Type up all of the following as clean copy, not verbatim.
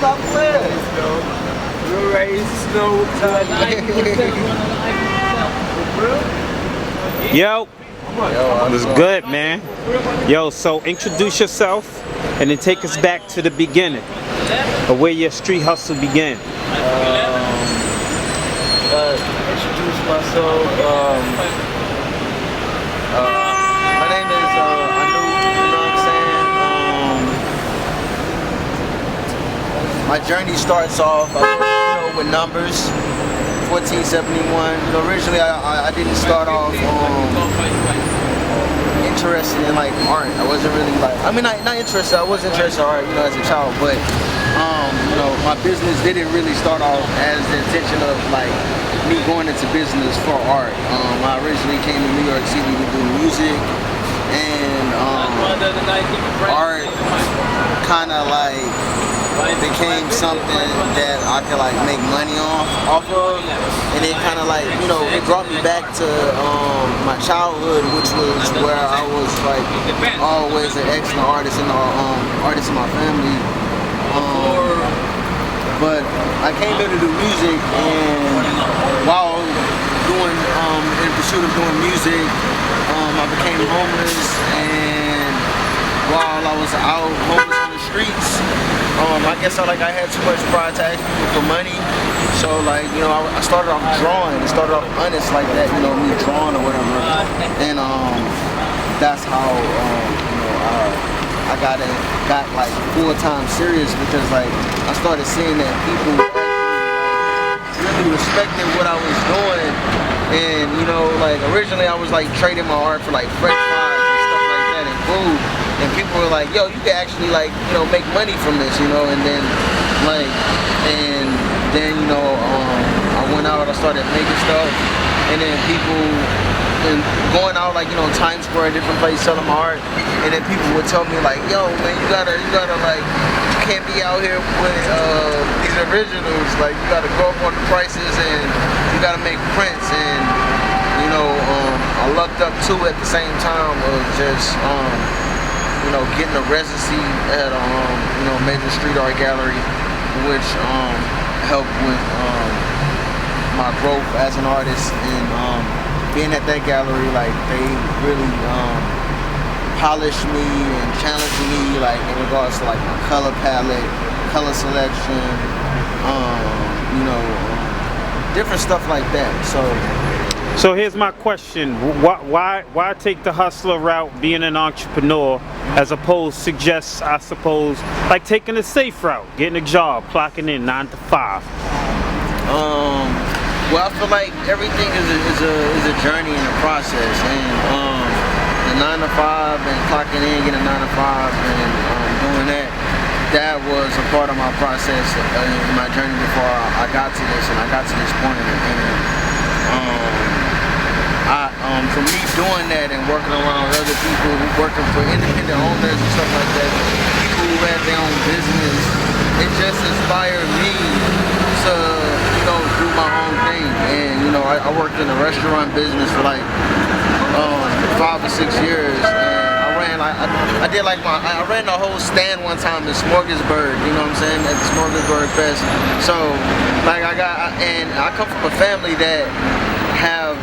stop playing. We're ready to snow. Yo, what's good, man? Yo, so introduce yourself and then take us back to the beginning of where your street hustle began. Introduce myself. My name is Anu, you know what I'm saying? My journey starts off with numbers. 1471. Originally I didn't start off interested in like art. I wasn't really like, I mean, not interested. I was interested in art, as a child, but my business didn't really start off as the intention of like me going into business for art. I originally came to New York City to do music, and art kind of like became something that I could like make money off of, and it kind of like it brought me back to my childhood, which was where I was like always an excellent artist in my family. But I came here to do music, and while doing in pursuit of doing music, I became homeless, and while I was out homeless on the streets, I guess I had too much pride to ask people for money. So I started off drawing. It started off honest like that, me drawing or whatever. And that's how I got like full-time serious, because like I started seeing that people really respected what I was doing. And like originally I was like trading my art for like French fries and stuff like that and food. And people were like, yo, you can actually like, make money from this, and then I went out, I started making stuff, and then people, and going out like, Times Square, different places selling my art, and then people would tell me like, yo, man, you gotta like, you can't be out here with these originals, like, you gotta go up on the prices, and you gotta make prints, and, I lucked up too at the same time of just, getting a residency at major street art gallery, which helped with my growth as an artist. And being at that gallery, like they really polished me and challenged me, like in regards to like my color palette, color selection, different stuff like that. So here's my question: why take the hustler route, being an entrepreneur, as opposed I suppose, like taking a safe route, getting a job, clocking in 9 to 5? Well, I feel like everything is a journey and a process, and the 9 to 5 and clocking in, getting a 9 to 5, and doing that was a part of my process in my journey before I got to this, and I got to this point. For me doing that and working around other people, working for independent owners and stuff like that, people who have their own business, it just inspired me to, do my own thing. And, I worked in the restaurant business for like 5 or 6 years, and I ran the whole stand one time in Smorgasburg, you know what I'm saying, at the Smorgasburg Fest. So, like I come from a family that have,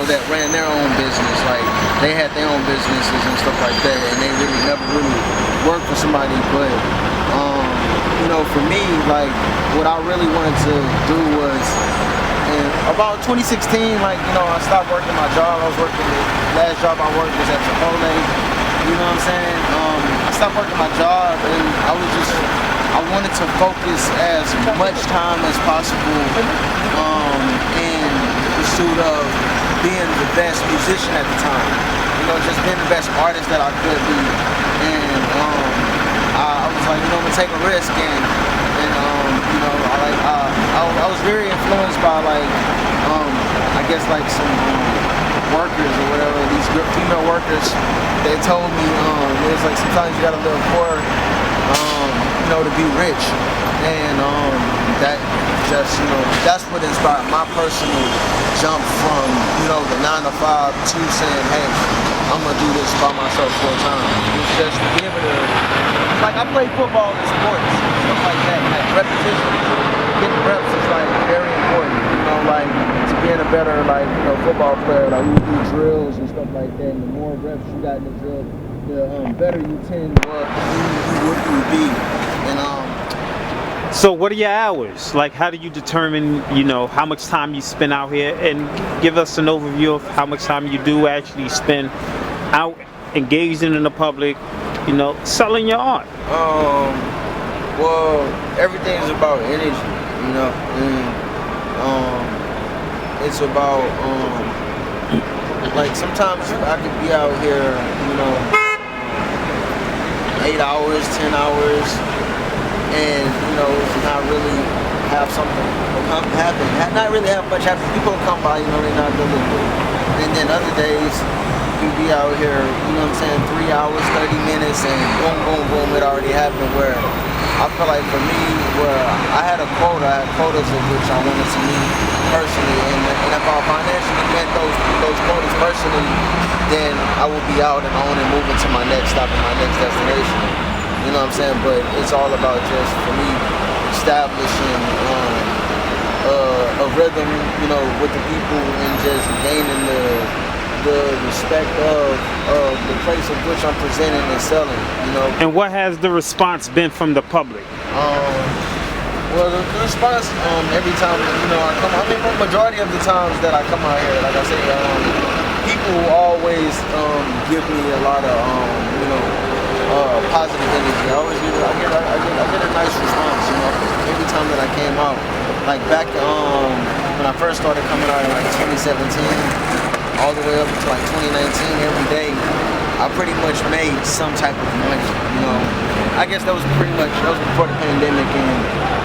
that ran their own business, like they had their own businesses and stuff like that, and they never really worked for somebody. But, for me, like what I really wanted to do was, in about 2016, like, I stopped working my job. The last job I worked was at Chipotle, you know what I'm saying? I stopped working my job, and I wanted to focus as much time as possible in pursuit of being the best musician at the time, just being the best artist that I could be. And I was like, I'm gonna take a risk, and I was very influenced by like I guess like some workers or whatever, these female workers. They told me it was like sometimes you gotta live poor to be rich, and that just that's what inspired my personal jump from the 9 to 5 to saying, hey, I'm gonna do this by myself full time. It's just to be able to, like, I play football and sports, stuff like that. Like repetition, getting reps is like very important. You know, like to being a better football player. Like you do drills and stuff like that. And the more reps you got in the drill, the better you tend to be. And So what are your hours? Like, how do you determine, how much time you spend out here? And give us an overview of how much time you do actually spend out engaging in the public, selling your art. Well, everything is about energy, and it's about, like sometimes I could be out here, 8 hours, 10 hours, and not really have something happen, not really have much happen. People come by, they're not really good. And then other days you be out here, 3 hours, 30 minutes, and boom, boom, boom, it already happened. Where I feel like for me, where I had quotas of which I wanted to meet personally, and if I financially met those quotas personally, then I will be out and on and moving to my next stop and my next destination. You know what I'm saying? But it's all about just, for me, establishing a rhythm, with the people and just gaining the respect of the place of which I'm presenting and selling, And what has the response been from the public? Well, the response every time, the majority of the times that I come out here, like I say, people always give me a lot of, positive energy. I get a nice response, every time that I came out. Like back when I first started coming out in like 2017, all the way up to like 2019, every day, I pretty much made some type of money, I guess that was before the pandemic, and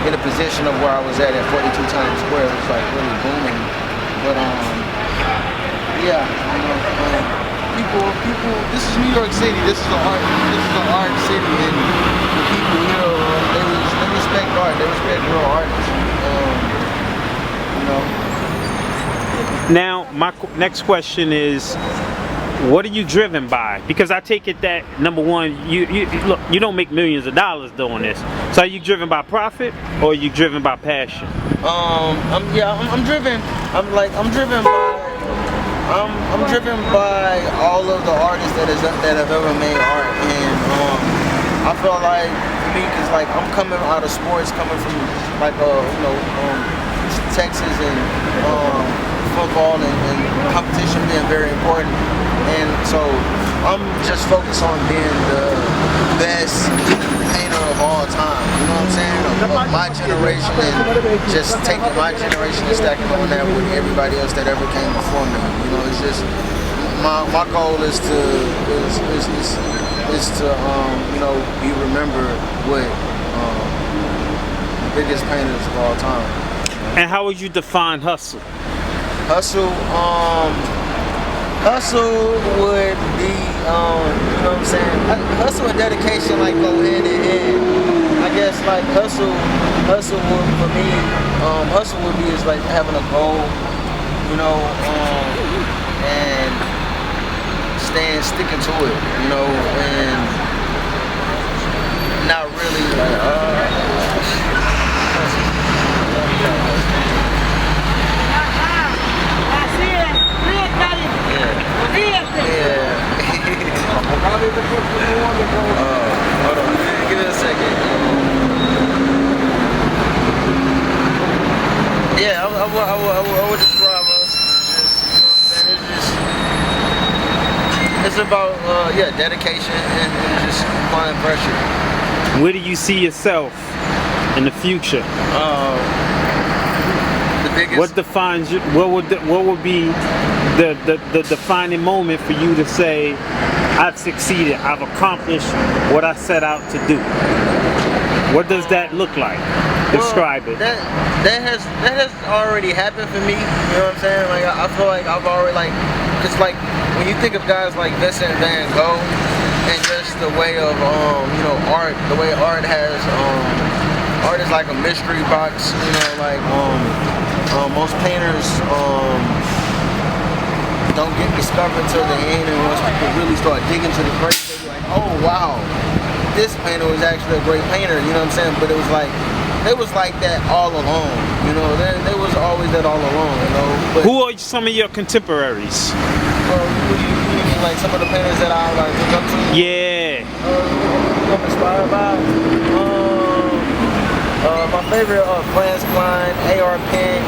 in a position of where I was at 42 Times Square, it was like really booming. But yeah, people, this is New York City, this is an art city, and the people here, they respect art, they respect real artists, Now, my next question is, what are you driven by? Because I take it that, number one, look, you don't make millions of dollars doing this. So are you driven by profit, or are you driven by passion? I'm driven. I'm driven by all of the artists that have ever made art, and I feel like, for me, because like I'm coming out of sports, coming from like Texas, and football and competition being very important, and so I'm just focused on being the best painter of all time. You know what I'm saying? Of my generation, and just taking my generation and stacking on that with everybody else that ever came before me. It's just my goal is to be remembered with the biggest painters of all time. And how would you define hustle? Hustle would be, you know what I'm saying? Hustle and dedication like go hand in hand. I guess like hustle would, for me, hustle would be is like having a goal, and sticking to it, and not really hold on, give it a second. Yeah, I would describe us as just, it's about dedication and just applying pressure. Where do you see yourself in the future? The biggest. What defines you? What would be the defining moment for you to say, I've succeeded, I've accomplished what I set out to do? What does that look like? Describe it. That has already happened for me. You know what I'm saying? Like I feel like I've already cause like when you think of guys like Vincent Van Gogh, and just the way of art, the way art has art is like a mystery box. Most painters don't get discovered until the end, and once people really start digging to the crates, they be like, oh wow, this painter was actually a great painter, you know what I'm saying? But it was like that all along, you know, there was always that all along, you know. But, who are some of your contemporaries? who do you mean, like some of the painters that I like look up to? Yeah. I'm inspired by? My favorite Franz Klein, A.R. Pink,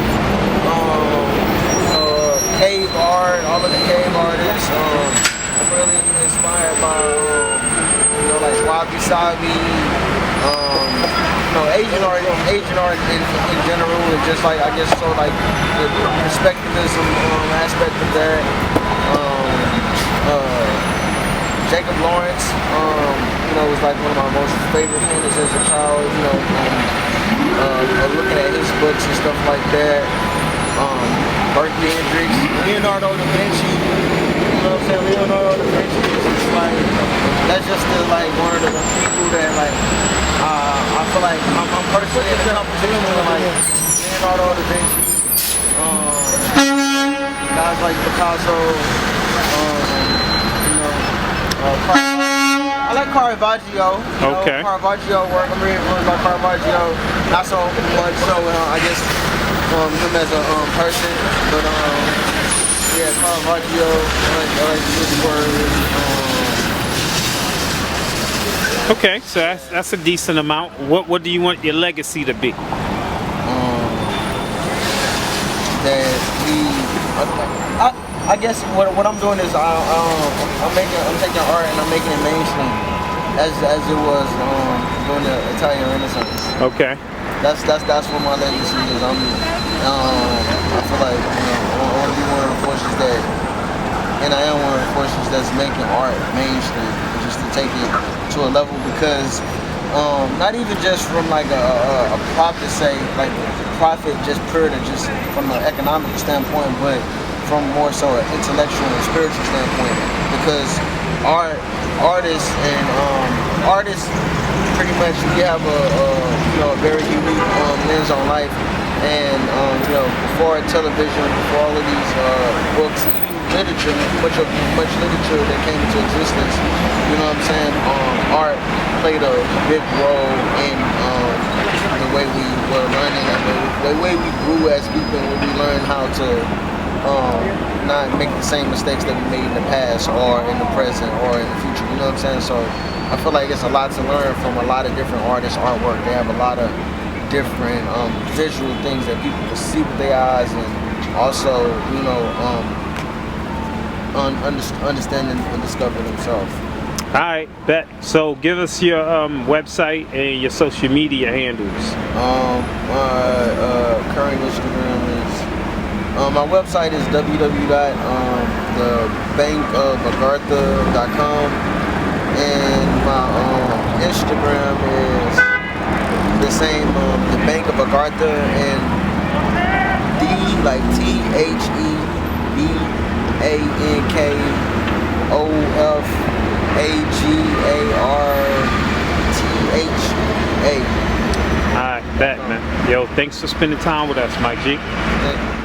cave art, all of the cave artists. I'm really inspired by, you know, like Wabi Sabi, you know, Asian art in general, and just like, I guess, so like the perspectivism aspect of that. Jacob Lawrence, you know, was like one of my most favorite painters as a child, you know, looking at his books and stuff like that. Berkeley Hendricks, Leonardo da Vinci, you know what I'm saying? Leonardo da Vinci is just like, that's just like one of the people that like, I feel like I'm personally in the competition with like Leonardo da Vinci, guys like Picasso, I like Caravaggio. Okay. Caravaggio work. I'm really influenced by Caravaggio. Not so much so, I guess, him as a person, but yeah, Caravaggio. I like his work. Okay, so that's a decent amount. What do you want your legacy to be? I guess what I'm doing is I'm taking art and I'm making it mainstream, as it was during the Italian Renaissance. Okay. That's what my legacy is. I feel like, you know, I want to be one of the forces that, and I am one of the forces that's making art mainstream, just to take it to a level, because not even just from like a profit sake, like profit just pure to just from an economic standpoint, but from more so an intellectual and spiritual standpoint, because artists pretty much, you have a very unique lens on life, and you know, before television, before all of these books, even literature, much literature that came into existence, you know what I'm saying? Art played a big role in the way we were learning, and the way we grew as people, when we learned how to not make the same mistakes that we made in the past or in the present or in the future, you know what I'm saying? So I feel like it's a lot to learn from a lot of different artists' artwork. They have a lot of different visual things that people can see with their eyes, and also, you know, understand and discover themselves. All right, bet. So give us your website and your social media handles. My current Instagram is, my website is www.thebankofagartha.com, and my Instagram is the same, the Bank of Agartha, and D like THEBANKOFAGARTHA. Alright, bet, man. Yo, thanks for spending time with us, Mike G. Thank you.